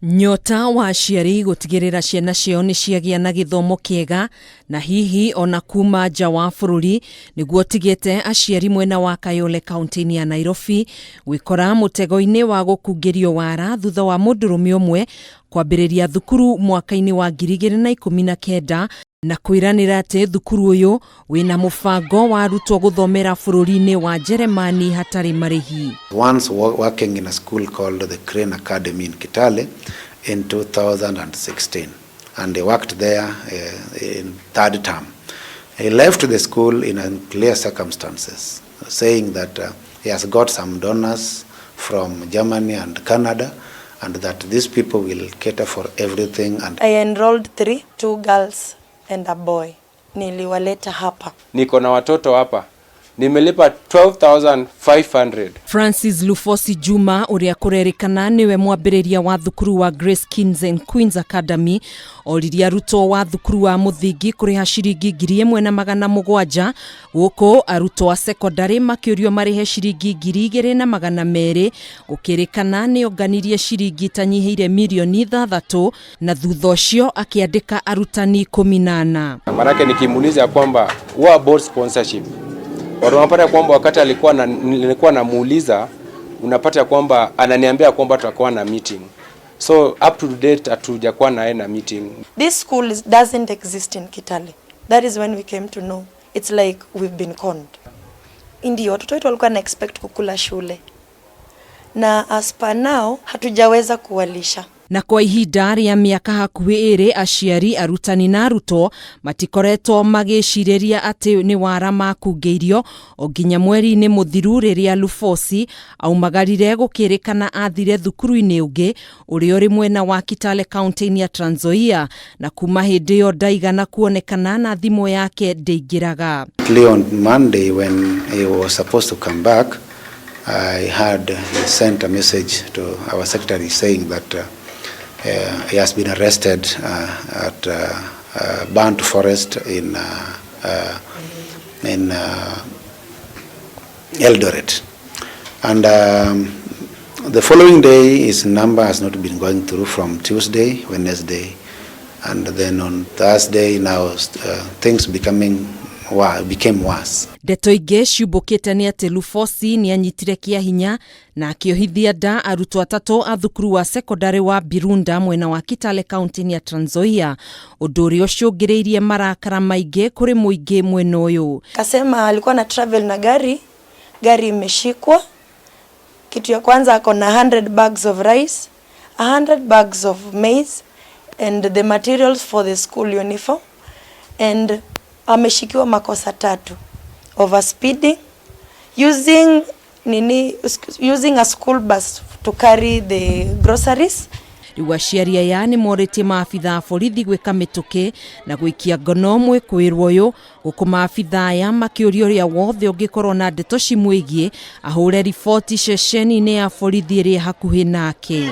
Nyota wa aciari gutigirira ciana ciao ni ciagia na githomo kiega na hihi ona kuma nja wa bururi niguo tigite aciari mwena wa Kayole kaunti ya Nairobi gwikora mutego-ini wa gukungirio wara thutha wa Mundurume umwe kwambiriria thukuru mwaka-ini wa 2019 na kwiranira ati thukuru uyu wina mubango wa arutwo guthomera bururi-ini wa Jeremani hatari marihi. Once working in a school called the Crane Academy in Kayole in 2016, and he worked there in third term. He left the school in unclear circumstances, saying that he has got some donors from Germany and Canada, and that these people will cater for everything. And I enrolled 2 girls and a boy. Niliwaleta hapa. Niko na watoto hapa. Nimelipa 12,500. Francis Lufosi Juma uria kurerikana niwe mwambiriria wa thukuru wa Grace Kings and Queens Academy oriria arutwo wa thukuru wa muthingi kuriha ciringi 1,700 guko arutwo wa secondary makiurio marihe ciringi 2,200 gukirikana ni onganirie ciringi tanyihiire mirioni 3 na thutha ucio akiandika arutani 18. Marake nikimuuliza kwamba what about sponsorship? Unapata kwamba wakati nilikuwa namuuliza, unapata kwamba ananiambia kwamba tutakuwa na meeting. So up to date hatujakuwa na meeting. This school doesn't exist in Kayole. That is when we came to know. It's like we've been conned. Ndio watoto wetu walikuwa na expect kukula shule. Na as per now hatujaweza kuwalisha. Na kwa ihinda ria miaka hakuhi 2 aciari arutani na arutwo matikoretwo magiciriria ati ni wara makungeirio onginya mweri-ini muthiru riria Lufosi aumagarire gukirikana athire thukuru-ini ungi uri uri mwena wa Kayole kaunti ya Trans Nzoia na kuma hindi yo ndaigana kuonekana na thimu yake ndeingiraga. On Monday when he was supposed to come back, I had sent a message to our secretary saying that he has been arrested at burnt forest in Eldoret, and the following day his number has not been going through from Tuesday, Wednesday, and then on Thursday now things became worse. Ndeto ingi ciumbukite ni ati Lufosi ni anyitire kia hinya na akiohithia nda arutwo 3 a thukuru wa secondary wa Birunda mwena wa Kayole kaunti ya Trans Nzoia undu uria ucungiriirie marakara maingi kuri muingi mwena uyu. Kasema alikuwa na travel na gari imeshikwa. Kitu ya kwanza ako na 100 bags of rice, 100 bags of maize and the materials for the school uniform, and ameshikiwa makosa 3: overspeeding, using a school bus to carry the groceries. Riwa ciaria yani morete maafitha borithi gwika mituki na gwikia ngono mwikwiirwo uyu gukuma maafitha ya makiurio ria wothe ungikorwo na ndeto cimwigie ahure riboti ceceni-ini ya borithi iri hakuhi nake.